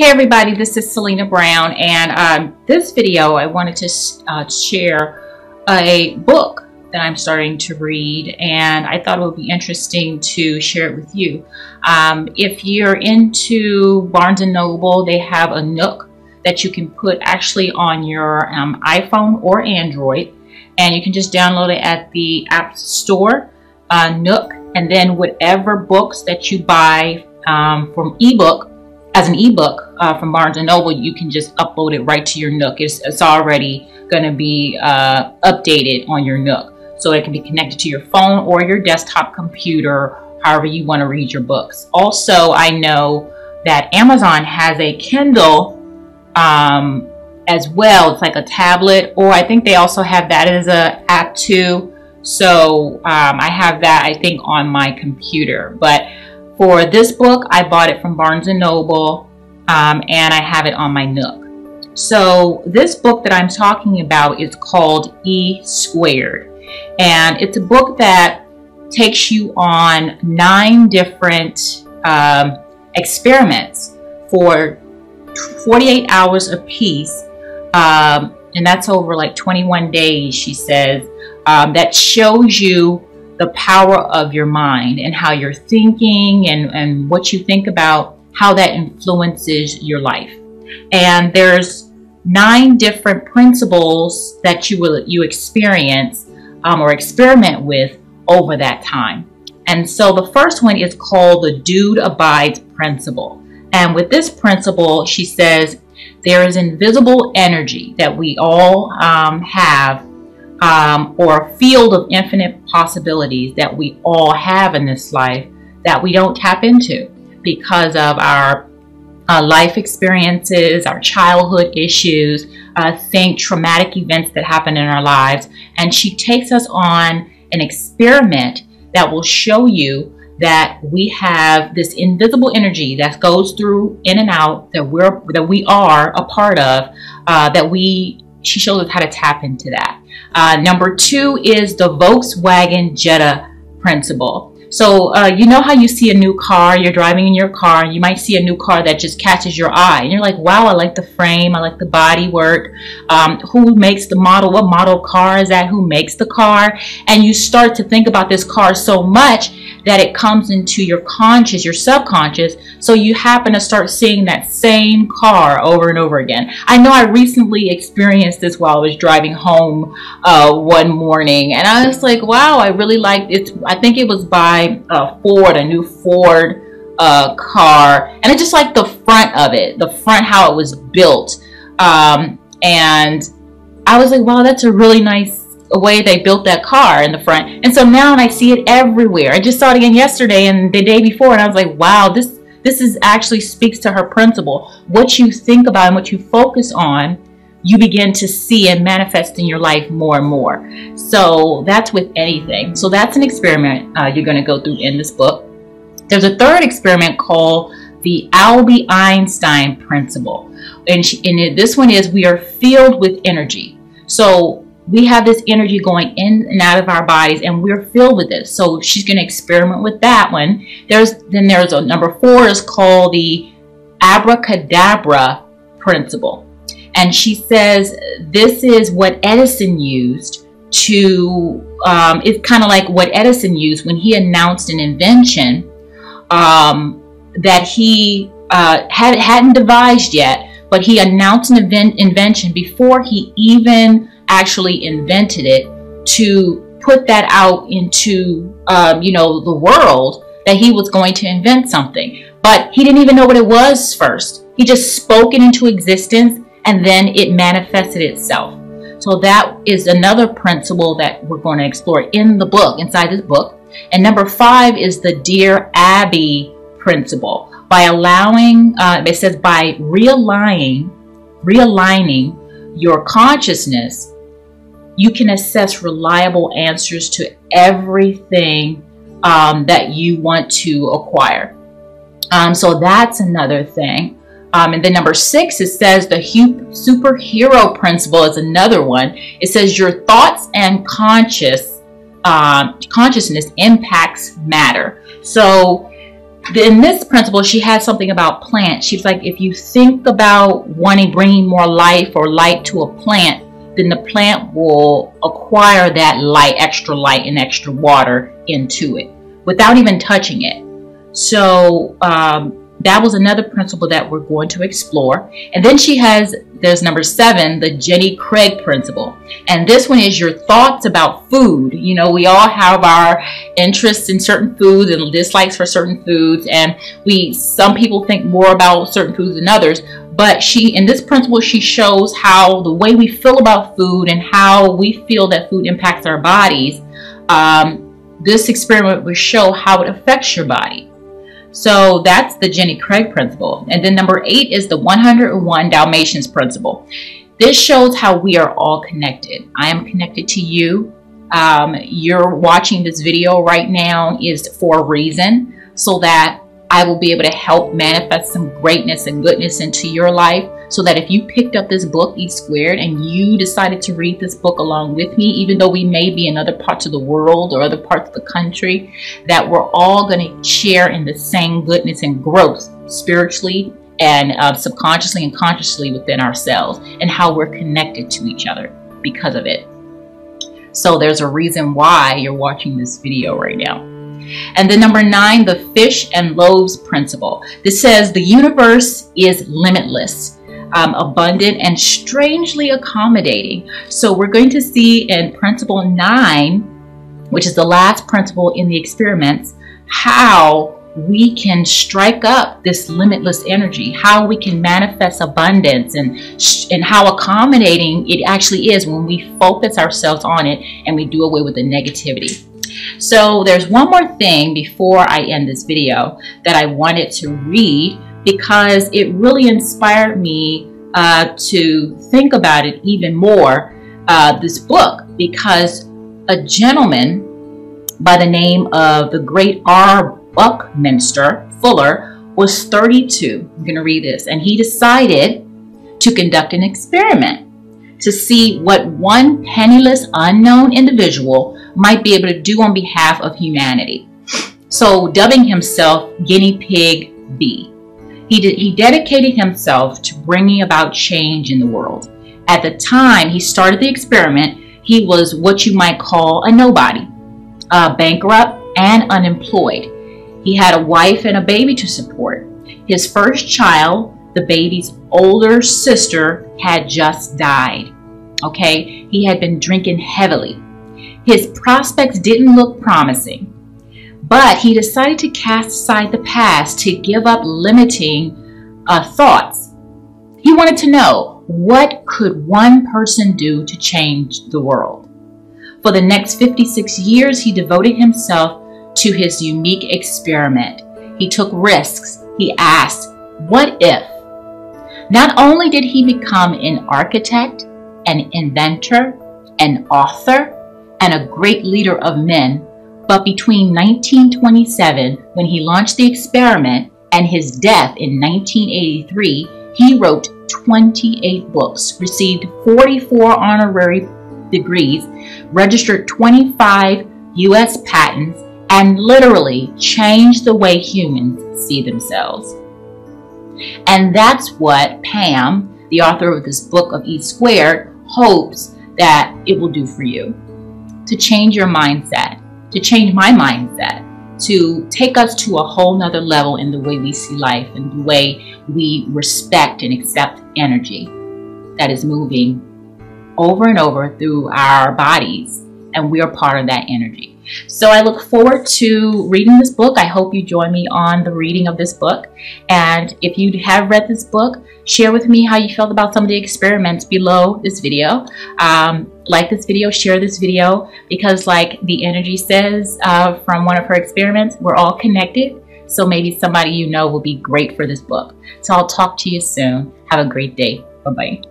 Hey everybody, this is Selena Brown, and this video I wanted to share a book that I'm starting to read, and I thought it would be interesting to share it with you. If you're into Barnes & Noble, they have a Nook that you can put actually on your iPhone or Android, and you can just download it at the App Store, Nook, and then whatever books that you buy from ebook, as an ebook from Barnes & Noble, you can just upload it right to your Nook. It's already going to be updated on your Nook, so it can be connected to your phone or your desktop computer, however you want to read your books. Also, I know that Amazon has a Kindle as well. It's like a tablet, or I think they also have that as an app too. So I have that, I think, on my computer. But for this book, I bought it from Barnes & Noble, and I have it on my Nook. So this book that I'm talking about is called ESquared, and it's a book that takes you on 9 different experiments for 48 hours apiece, and that's over like 21 days, she says, that shows you the power of your mind and how you're thinking and what you think about, how that influences your life. And there's 9 different principles that you experience or experiment with over that time. And so the first one is called the Dude Abides principle. And with this principle, she says there is invisible energy that we all have, or a field of infinite possibilities that we all have in this life that we don't tap into because of our life experiences, our childhood issues, think traumatic events that happen in our lives. And she takes us on an experiment that will show you that we have this invisible energy that goes through in and out, that we are a part of, she shows us how to tap into that. Number 2 is the Volkswagen Jetta principle. So you know how you see a new car, you're driving in your car, and you might see a new car that just catches your eye, and you're like, wow, I like the frame, I like the body work, who makes the model, what model car is that, who makes the car? And you start to think about this car so much that it comes into your conscious, your subconscious, so you happen to start seeing that same car over and over again. I know I recently experienced this while I was driving home one morning, and I was like, wow, I really liked it. I think it was by Ford, a new Ford car, and I just like the front of it, how it was built, and I was like, wow, that's a really nice way they built that car in the front. And so now I see it everywhere. I just saw it again yesterday and the day before, and I was like, wow, this is actually speaks to her principle. What you think about and what you focus on, you begin to see and manifest in your life more and more. So that's with anything. So that's an experiment you're going to go through in this book. There's a third experiment called the Albee Einstein principle, and this one is we are filled with energy. So we have this energy going in and out of our bodies, and we're filled with this. So she's going to experiment with that one. There's a number 4 is called the abracadabra principle. And she says this is what Edison used to, it's kind of like what Edison used when he announced an invention that he hadn't devised yet, but he announced an invention before he even actually invented it, to put that out into the world, that he was going to invent something. But he didn't even know what it was first. He just spoke it into existence, and then it manifested itself. So that is another principle that we're going to explore in the book, inside this book. And number 5 is the Dear Abby principle. By allowing, it says by realigning your consciousness, you can assess reliable answers to everything that you want to acquire. So that's another thing. And then number 6, it says the superhero principle is another one. It says your thoughts and consciousness impacts matter. So In this principle, she has something about plants. She's like, if you think about bringing more life or light to a plant, then the plant will acquire that light, extra light and extra water into it without even touching it. So that was another principle that we're going to explore. And then there's number 7, the Jenny Craig principle. And this one is your thoughts about food. You know, we all have our interests in certain foods and dislikes for certain foods. And some people think more about certain foods than others. But in this principle, she shows how the way we feel about food and how we feel that food impacts our bodies. This experiment will show how it affects your body. So that's the Jenny Craig principle. And then number 8 is the 101 Dalmatians principle. This shows how we are all connected. I am connected to you. You're watching this video right now is for a reason, so that I will be able to help manifest some greatness and goodness into your life, so that if you picked up this book, ESquared, and you decided to read this book along with me, even though we may be in other parts of the world or other parts of the country, that we're all going to share in the same goodness and growth spiritually and subconsciously and consciously within ourselves, and how we're connected to each other because of it. So there's a reason why you're watching this video right now. And then number 9, the fish and loaves principle. This says the universe is limitless, abundant, and strangely accommodating. So we're going to see in principle 9, which is the last principle in the experiments, how we can strike up this limitless energy, how we can manifest abundance, and how accommodating it actually is when we focus ourselves on it and we do away with the negativity. So there's one more thing before I end this video that I wanted to read, because it really inspired me to think about it even more, this book, because a gentleman by the name of the great Buckminster Fuller was 32. I'm going to read this. And he decided to conduct an experiment to see what one penniless, unknown individual might be able to do on behalf of humanity. So, dubbing himself Guinea Pig B. He dedicated himself to bringing about change in the world. At the time he started the experiment, he was what you might call a nobody, bankrupt and unemployed. He had a wife and a baby to support. His first child, the baby's older sister, had just died. Okay, he had been drinking heavily. His prospects didn't look promising, but he decided to cast aside the past, to give up limiting thoughts. He wanted to know, what could one person do to change the world? For the next 56 years, he devoted himself to his unique experiment. He took risks. He asked, what if? Not only did he become an architect, an inventor, an author, and a great leader of men, but between 1927, when he launched the experiment, and his death in 1983, he wrote 28 books, received 44 honorary degrees, registered 25 U.S. patents, and literally changed the way humans see themselves. And that's what Pam, the author of this book of ESquared, hopes that it will do for you. To change your mindset, to change my mindset, to take us to a whole nother level in the way we see life and the way we respect and accept energy that is moving over and over through our bodies, and we are part of that energy. So I look forward to reading this book. I hope you join me on the reading of this book. And if you have read this book, share with me how you felt about some of the experiments below this video. Like this video, share this video, because like the energy says from one of her experiments, we're all connected. So maybe somebody you know will be great for this book. So I'll talk to you soon. Have a great day. Bye-bye.